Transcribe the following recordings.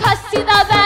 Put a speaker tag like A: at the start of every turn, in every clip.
A: खसी दबा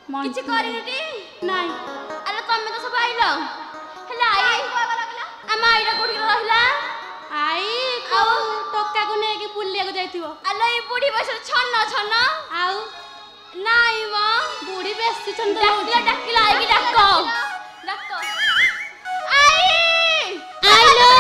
B: କିଛି କରିନିଟି ନାଇଁ ଆରେ ତମେ ତ ସବୁ ଆଇଲ ହେଲେ ଆଇ ଆମ ଆଇଟା କୋଉଠି ରହିଲା ଆଇ ଆଉ ଟକାକୁ ନେଇକି ବୁଲିବାକୁ ଯାଇଥିବ ଆଲୋ ଏଇ ବୁଢୀ ବୟସରେ ଛନ ଛନ ଆଉ ନାଇଁ ମ ବୁଢୀ ବେଶୀ ଛନ ଡାକିଲା ଡାକିଲା ଆଇକି ଡାକ ଡାକ ଆଇ ଆଇଲୋ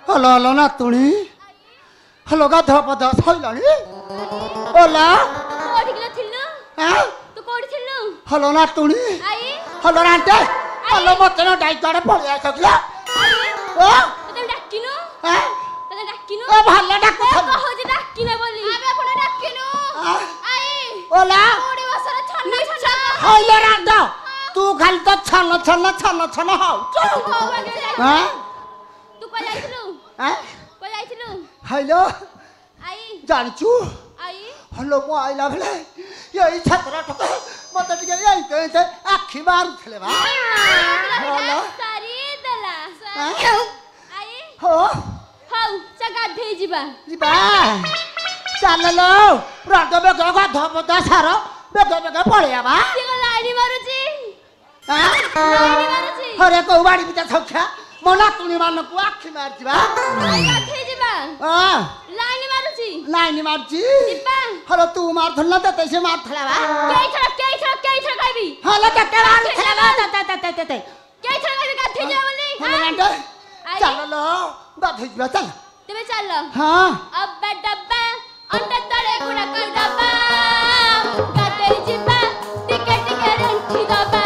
A: ହଲୋ ହଲୋ ନାତୁଣୀ ହଲୋ ଗାଧୁଆ ପାଧୁଆ ସଇଲାଣି ଓଲା
B: କୋଉଠି କିଲୋ ଥିଲୁ ତୁ କୋଉଠି ଥିଲୁ
A: ହଲୋ ନାତୁଣୀ
B: ଆଇ
A: ହଲୋ ରାଣ୍ଟେ ହଲୋ ମତେ ନା ଡାଇତାଡେ ପଳେଇ ଆସିଲା ଓ
B: ତତେ ଡାକିନୁ ତତେ ଡାକିନୁ
A: ଏ ଭଲ ଡାକୁ
B: କହୁଛି ଡାକିନା ବୋଲି ଆମେ ଆପଣ ଡାକିନୁ ଆଇ
A: ଓଲା
B: କୋଉଠି ବସରେ ଛନ୍ନ ଛନ୍ନ
A: ହଲୋ ରାଣ୍ଟ ତୁ ଖାଲି ତ ଛନ ଛନ ହଉ
B: ତୁ କୁଆ ଯାଇଥିଲୁ କୁଆ ଯାଇଥିଲୁ
A: ହଲୋ
B: ଆଇ
A: ଜାଣିଛୁ
B: ଆଇ
A: ହଲୋ ମୁଁ ଆଇଲା ବେଳେ ଏଇ ଛାତ୍ର ଟକା ମତେ ଟିକେ ଏଇତେ ଆଖି ମାରୁଥିଲେ ବା ହଲୋ
B: ସାରି ଦେଲା ଆଇ
A: ହଉ
B: ହଉ ଚା ଗାଧେଇ ଯିବା
A: ଯିବା ଚାଲଲୋ ରାଜ ବେଗ ଗାଧୁଆ ପାଧୁଆ ସାର ବେଗ ପଳେଇବା ବା
B: ସିଏ ଲାଇନି ମାରୁଛି
A: ହରେ କୋଉ ବାଡ଼ି ପିତା ସକ୍ଷା ମୋ ନାତୁଣୀ ମାନଙ୍କୁ ଆଖି ମାରିଯିବା
B: ଗାଧେଇ ଯିବା ଲାଇନି ମାରୁଛି
A: ଲାଇନି ମାରୁଛି
B: ଯିବା
A: ହଲୋ ତୁ ମାରୁଥିଲୁ ନା ତତେ ସେ ମାରୁଥିଲା ବା
B: କେଇଥର କହିବି
A: ହଲୋ ତତେ ମାରୁଥିଲା ବା ତତେ
B: କେଇଥର କହିବି ଗାଧେଇ ଯିବା ବୋଲି
A: ଚାଲଲୋ ଗାଧେଇ ଯିବା ଚାଲ
B: ତେବେ ଚାଲ
A: ହଁ
B: ଅବା ଡବା ଅଣ୍ଡା ତଳେ ଗୁଡାକ ଡବା ଗାଧେଇ ଯିବା ଟିକେ ଟିକେ ରେଣ୍ଠି ଦବା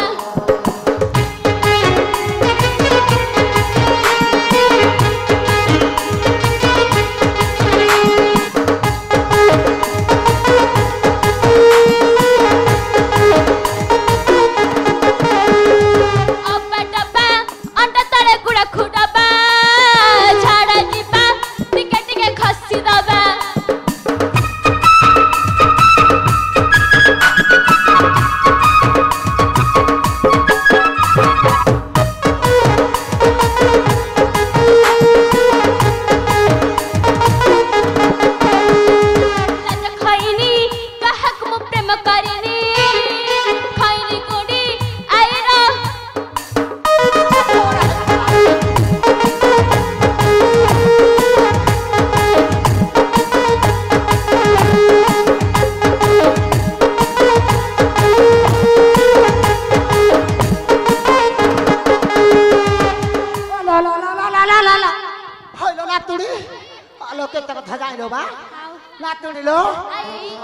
A: नातुणीलो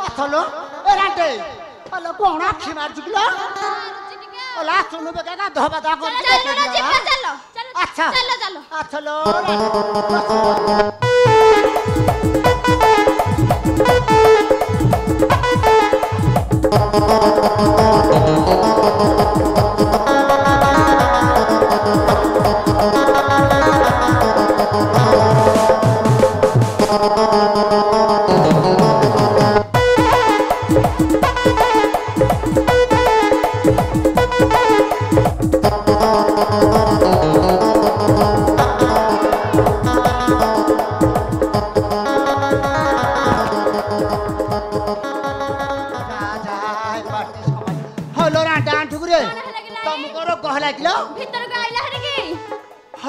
A: अथलो ए राटे हलो कोण आखी मारजुकलो ओला सुनु बेगा धोबा दा कर
B: चलो चिप्पा चलो
A: अच्छा
B: चलो
A: अथलो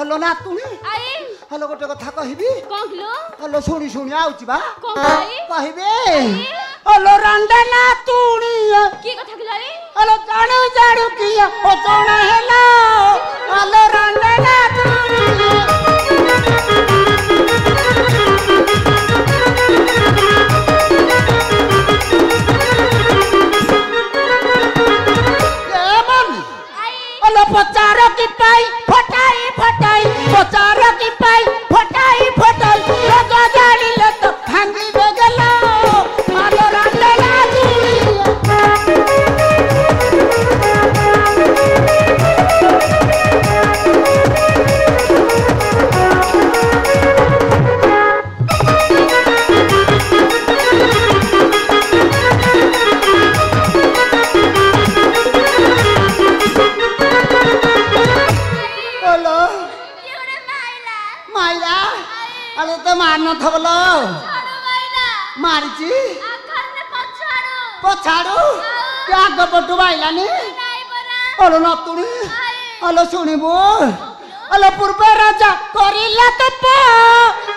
A: हलो ना तुनी
B: आई
A: हलो गोटे कथा कहबी
B: कोन किलो
A: हलो सुनी सुनी आउची बा
B: कोन आई
A: कहबे हलो रंडा ना तुनी
B: की कथा किलो आई
A: हलो जाणू किया ओ कोण हेला हलो रंडा ना तुनी पचार की पाई फटाई पचार की पाई फटाई लोग जानी ले तो भांगी बेगला आलो रांडे ना थबलो मारची पछाडू क्या गपटू बाइलानी अलो नतुनी अलो सुनिबो अलो पूर्व राजा करिला तप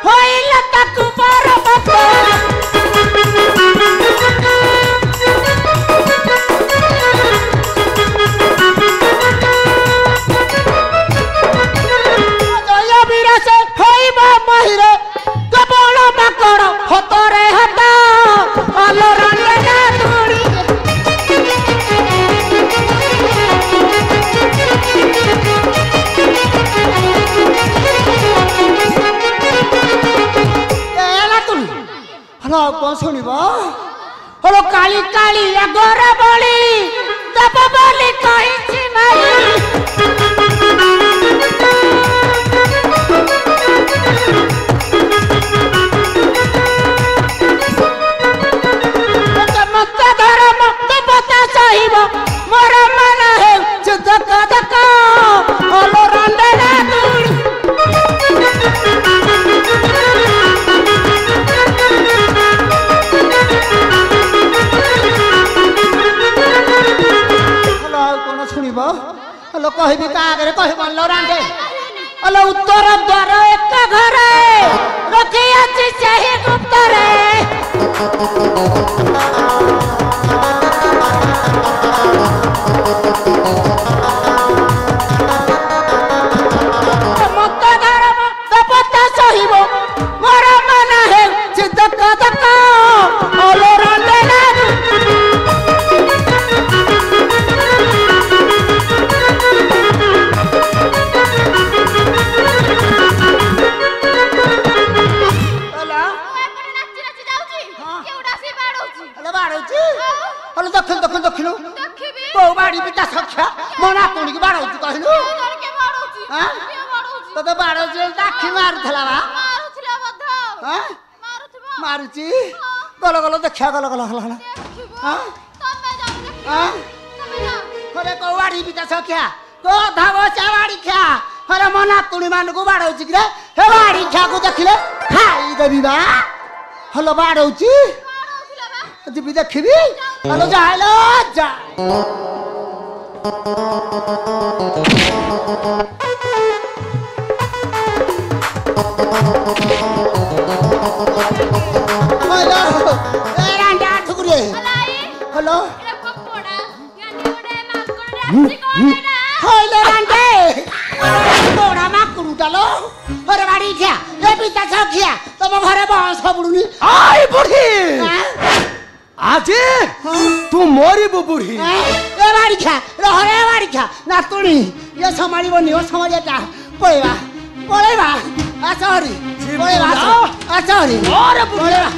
A: होइला ताकु पर बाप শুনিব হলো কালি কালি আগর বলি দেব বলি কইছি মাই মত ধর্ম দেবতা সহিব মোর মন হে যুদ্ধ কদক হলো রন্দনা দুড় শুনিব হলো কহিবি তা আগে কহিব রান্ধে হলো উত্তর দ্বার এক ঘরে রখি আছে সেই গুপ্তরে মত ধর্ম দেবতা সহিব মোর মন হে চিত্ত কদক হলো রন্ধনা দক্ষিণ দক্ষিণ দক্ষিণ বউ বাড়ি পিতা সখ্যা মনা তুণিকি বাড়াଉଛି କହିଲୁ ତତେ ବାଡ଼ଉଛି ଆଖି ମାରୁଥିଲା ବା ମାରୁଛି ଗଲ ଗଲ ଦେଖିଆ ଗଲ ଗଲ ଗଲ ଗଲ ହରେ କୋଉ ବାড়ି ପିତା ସଖ୍ୟା କୋ ଧାବ ଚା ବାড়ି ଖିଆ ହରେ ମନା ତୁଣି ମାନଙ୍କୁ ବାଡ଼ଉଛି କିରେ ହେ ବାড়ି ଖିଆକୁ ଦେଖିଲେ ଖାଇଦେବି ବା ହଲ ବାଡ଼ଉଛି ଯିବି ଦେଖିବି ହଲୋ ଯାଇଲ ଯା হলো হইলে রান্ডে বড়া মাকুড়ু ডালো ঘরে বাড়ি খিয়া এ পিতা সখিয়া তোম ঘরে বয়স বুড়ুনি
C: আই বুড়ি আজি তু মরিবু বুড়ি
A: এ বাড়ি খা রহরে বাড়ি খা না তুনি এ সমালিবনি ও সমালিয়া পড়েবা পড়েবা আসরি পড়েবা আসরি
C: ওরে বুড়ি
A: পড়েবা